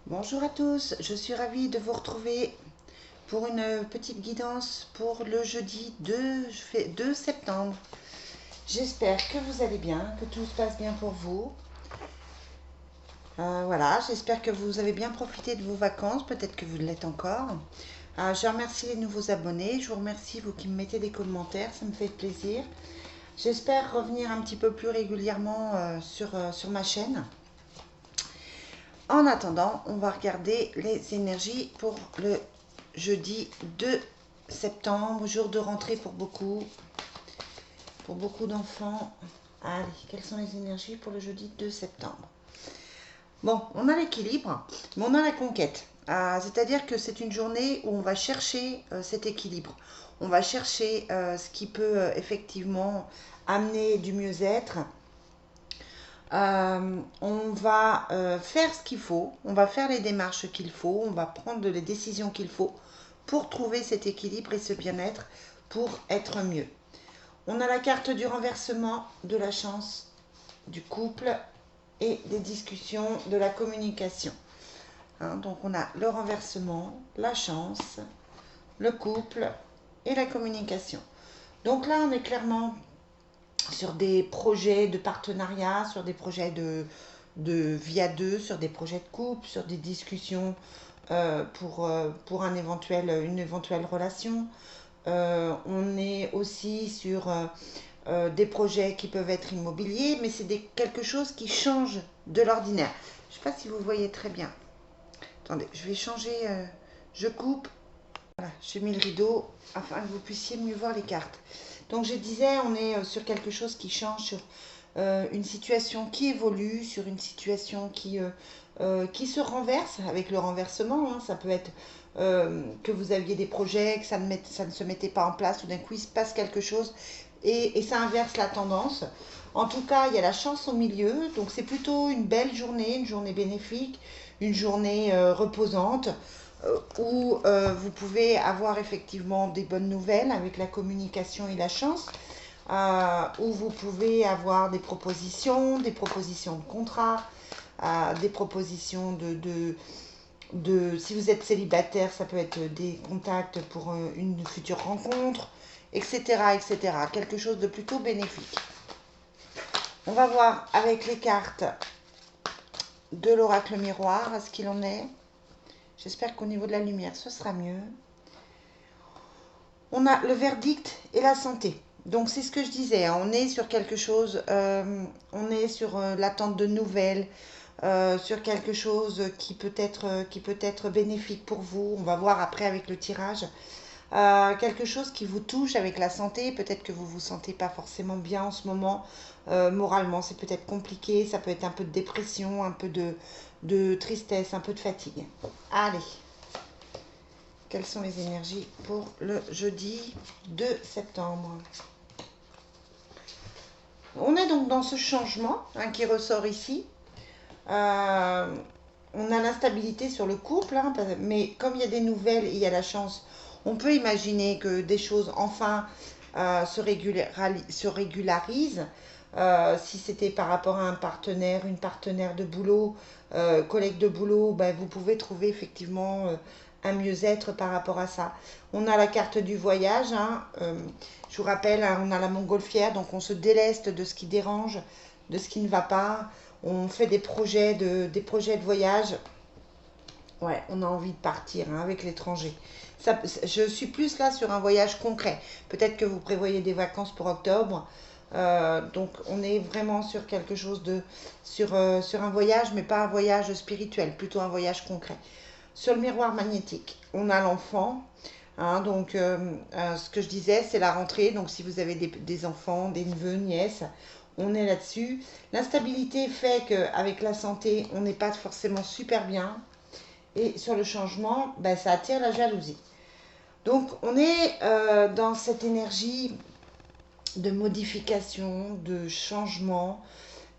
Bonjour à tous, je suis ravie de vous retrouver pour une petite guidance pour le jeudi 2 septembre. J'espère que vous allez bien, que tout se passe bien pour vous. Voilà, j'espère que vous avez bien profité de vos vacances, peut-être que vous l'êtes encore. Je remercie les nouveaux abonnés, je vous remercie vous qui me mettez des commentaires, ça me fait plaisir. J'espère revenir un petit peu plus régulièrement sur ma chaîne. En attendant, on va regarder les énergies pour le jeudi 2 septembre, jour de rentrée pour beaucoup d'enfants. Allez, quelles sont les énergies pour le jeudi 2 septembre? Bon, on a l'équilibre, mais on a la conquête. C'est-à-dire que c'est une journée où on va chercher cet équilibre. On va chercher ce qui peut effectivement amener du mieux-être. On va faire ce qu'il faut, on va faire les démarches qu'il faut, on va prendre les décisions qu'il faut pour trouver cet équilibre et ce bien-être pour être mieux. On a la carte du renversement, de la chance, du couple et des discussions, de la communication. Donc on a le renversement, la chance, le couple et la communication. Donc là on est clairement sur des projets de partenariat, sur des projets de vie à deux, sur des projets de couple, sur des discussions pour une éventuelle relation. On est aussi sur des projets qui peuvent être immobiliers, mais c'est quelque chose qui change de l'ordinaire. Je ne sais pas si vous voyez très bien. Attendez, je vais changer, je coupe. Voilà, j'ai mis le rideau afin que vous puissiez mieux voir les cartes. Donc je disais, on est sur quelque chose qui change, sur une situation qui évolue, sur une situation qui se renverse avec le renversement. Ça peut être que vous aviez des projets, que ça ne se mettait pas en place, tout d'un coup il se passe quelque chose et ça inverse la tendance. En tout cas, il y a la chance au milieu, donc c'est plutôt une belle journée, une journée bénéfique, une journée reposante où vous pouvez avoir effectivement des bonnes nouvelles avec la communication et la chance, où vous pouvez avoir des propositions de contrat, des propositions si vous êtes célibataire, ça peut être des contacts pour une future rencontre, etc., etc. Quelque chose de plutôt bénéfique. On va voir avec les cartes de l'oracle miroir à ce qu'il en est. J'espère qu'au niveau de la lumière, ce sera mieux. On a le verdict et la santé. Donc c'est ce que je disais, on est sur quelque chose, on est sur l'attente de nouvelles, sur quelque chose qui peut être bénéfique pour vous. On va voir après avec le tirage. Quelque chose qui vous touche avec la santé. Peut-être que vous ne vous sentez pas forcément bien en ce moment. Moralement, c'est peut-être compliqué. Ça peut être un peu de dépression, un peu de tristesse, un peu de fatigue. Allez. Quelles sont les énergies pour le jeudi 2 septembre? On est donc dans ce changement qui ressort ici. On a l'instabilité sur le couple, mais comme il y a des nouvelles et il y a la chance, on peut imaginer que des choses enfin se régularisent. Si c'était par rapport à un partenaire, une partenaire de boulot, collègue de boulot, vous pouvez trouver effectivement un mieux-être par rapport à ça. On a la carte du voyage, je vous rappelle, on a la montgolfière, donc on se déleste de ce qui dérange, de ce qui ne va pas. On fait des projets de voyage. Ouais, on a envie de partir avec l'étranger. Je suis plus là sur un voyage concret. Peut-être que vous prévoyez des vacances pour octobre. Donc on est vraiment sur quelque chose sur un voyage, mais pas un voyage spirituel, plutôt un voyage concret. Sur le miroir magnétique, on a l'enfant. Donc ce que je disais, c'est la rentrée. Donc si vous avez des enfants, des neveux, nièces, on est là-dessus. L'instabilité fait qu'avec la santé, on n'est pas forcément super bien. Et sur le changement, ça attire la jalousie. Donc on est dans cette énergie de modification, de changement,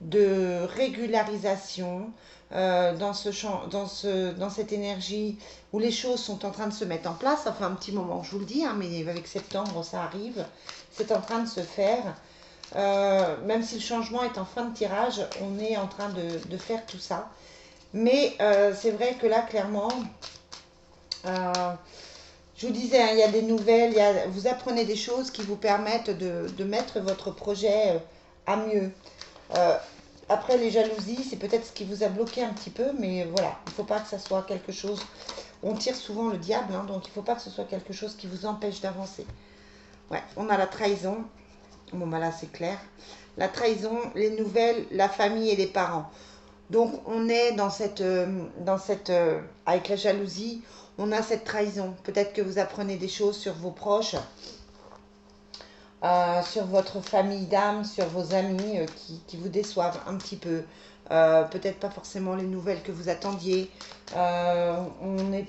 de régularisation, dans cette énergie où les choses sont en train de se mettre en place. Ça fait un petit moment que je vous le dis, mais avec septembre, ça arrive. C'est en train de se faire. Même si le changement est en fin de tirage, on est en train de faire tout ça. Mais c'est vrai que là, clairement, euh, je vous disais, hein, il y a des nouvelles, vous apprenez des choses qui vous permettent de mettre votre projet à mieux. Euh, Après, les jalousies, c'est peut-être ce qui vous a bloqué un petit peu, mais voilà, il ne faut pas que ça soit quelque chose. On tire souvent le diable, hein, donc il ne faut pas que ce soit quelque chose qui vous empêche d'avancer. Ouais, on a la trahison. Bon, bah là, c'est clair. La trahison, les nouvelles, la famille et les parents. Donc, on est avec la jalousie, on a cette trahison. Peut-être que vous apprenez des choses sur vos proches, sur votre famille d'âme, sur vos amis qui vous déçoivent un petit peu. Peut-être pas forcément les nouvelles que vous attendiez. On est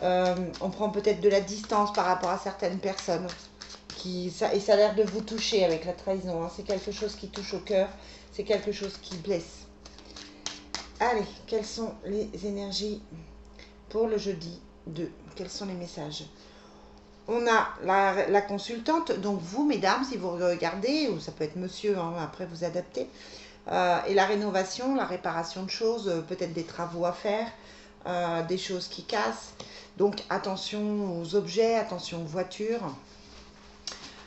on prend peut-être de la distance par rapport à certaines personnes. Et ça a l'air de vous toucher avec la trahison. Hein. C'est quelque chose qui touche au cœur. C'est quelque chose qui blesse. Allez, quelles sont les énergies pour le jeudi 2? Quels sont les messages? On a la consultante, donc vous, mesdames, si vous regardez, ou ça peut être monsieur, hein, après vous adaptez, et la rénovation, la réparation de choses, peut-être des travaux à faire, des choses qui cassent. Donc attention aux objets, attention aux voitures.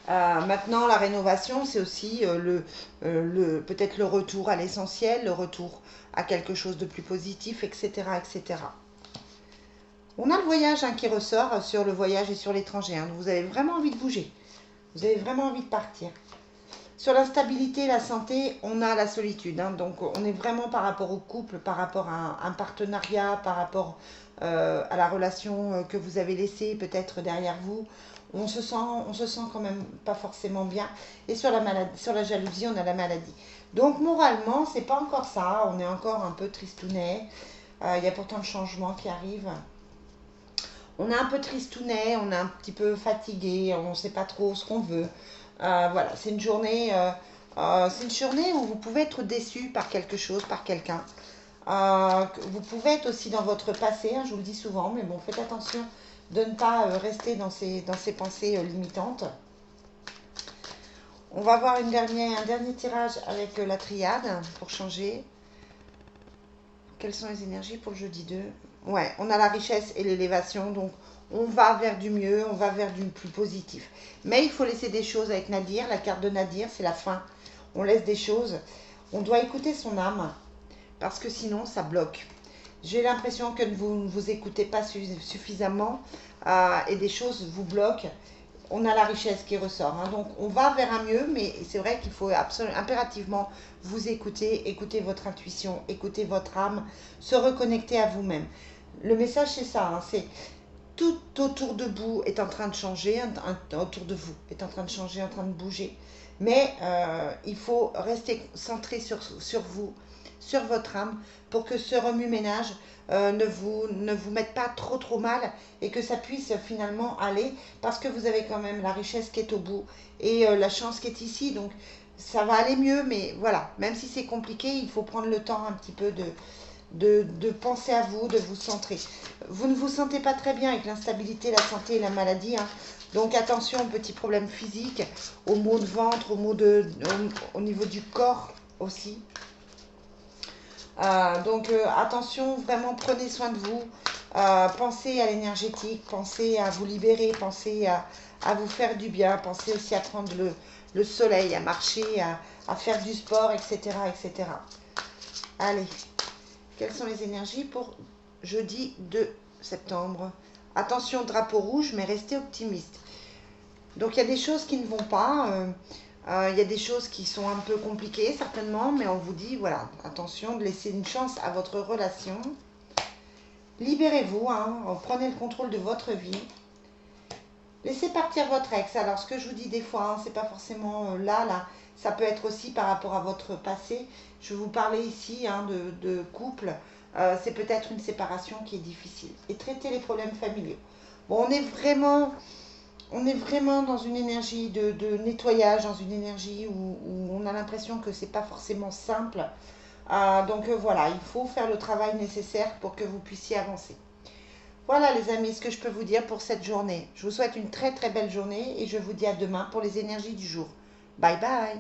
Maintenant, la rénovation, c'est aussi peut-être le retour à l'essentiel, le retour à quelque chose de plus positif, etc. etc. On a le voyage qui ressort sur le voyage et sur l'étranger. Hein. Vous avez vraiment envie de bouger. Vous avez vraiment envie de partir. Sur la stabilité, la santé, on a la solitude. Hein. Donc, on est vraiment par rapport au couple, par rapport à un partenariat, par rapport à la relation que vous avez laissée peut-être derrière vous. On se sent quand même pas forcément bien. Et sur la jalousie, on a la maladie. Donc, moralement, c'est pas encore ça. On est encore un peu tristounet. Il y a pourtant le changement qui arrive. On est un peu tristounet, on est un petit peu fatigué, on ne sait pas trop ce qu'on veut. Voilà, c'est une journée où vous pouvez être déçu par quelque chose, par quelqu'un. Vous pouvez être aussi dans votre passé, hein, je vous le dis souvent, mais bon, faites attention de ne pas rester dans ces pensées limitantes. On va voir un dernier tirage avec la triade pour changer. Quelles sont les énergies pour le jeudi 2? Ouais, on a la richesse et l'élévation, donc on va vers du mieux, on va vers du plus positif. Mais il faut laisser des choses avec Nadir, la carte de Nadir, c'est la fin. On laisse des choses. On doit écouter son âme, parce que sinon ça bloque. J'ai l'impression que vous ne vous écoutez pas suffisamment et des choses vous bloquent. On a la richesse qui ressort. Hein. Donc on va vers un mieux, mais c'est vrai qu'il faut impérativement vous écouter votre intuition, écouter votre âme, se reconnecter à vous-même. Le message c'est ça, hein, c'est tout autour de vous est en train de changer, autour de vous est en train de changer, en train de bouger. Mais il faut rester centré sur vous, sur votre âme, pour que ce remue-ménage ne vous mette pas trop mal et que ça puisse finalement aller, parce que vous avez quand même la richesse qui est au bout et la chance qui est ici. Donc ça va aller mieux, mais voilà, même si c'est compliqué, il faut prendre le temps un petit peu de penser à vous, de vous centrer. Vous ne vous sentez pas très bien avec l'instabilité, la santé et la maladie. Hein. Donc attention aux petits problèmes physiques, aux maux de ventre, au niveau du corps aussi. Attention, vraiment prenez soin de vous. Pensez à l'énergétique, pensez à vous libérer, pensez à vous faire du bien, pensez aussi à prendre le soleil, à marcher, à faire du sport, etc. etc. Allez. Quelles sont les énergies pour jeudi 2 septembre? Attention, drapeau rouge, mais restez optimiste. Donc il y a des choses qui ne vont pas, il y a des choses qui sont un peu compliquées certainement, mais on vous dit, voilà, attention de laisser une chance à votre relation. Libérez-vous, hein, prenez le contrôle de votre vie. Laissez partir votre ex. Alors ce que je vous dis des fois, hein, c'est pas forcément là, ça peut être aussi par rapport à votre passé. Je vous parlais ici hein, de couple. C'est peut-être une séparation qui est difficile. Et traiter les problèmes familiaux. Bon, on est vraiment dans une énergie de nettoyage, dans une énergie où on a l'impression que c'est pas forcément simple. Voilà, il faut faire le travail nécessaire pour que vous puissiez avancer. Voilà les amis, ce que je peux vous dire pour cette journée. Je vous souhaite une très très belle journée et je vous dis à demain pour les énergies du jour. Bye bye.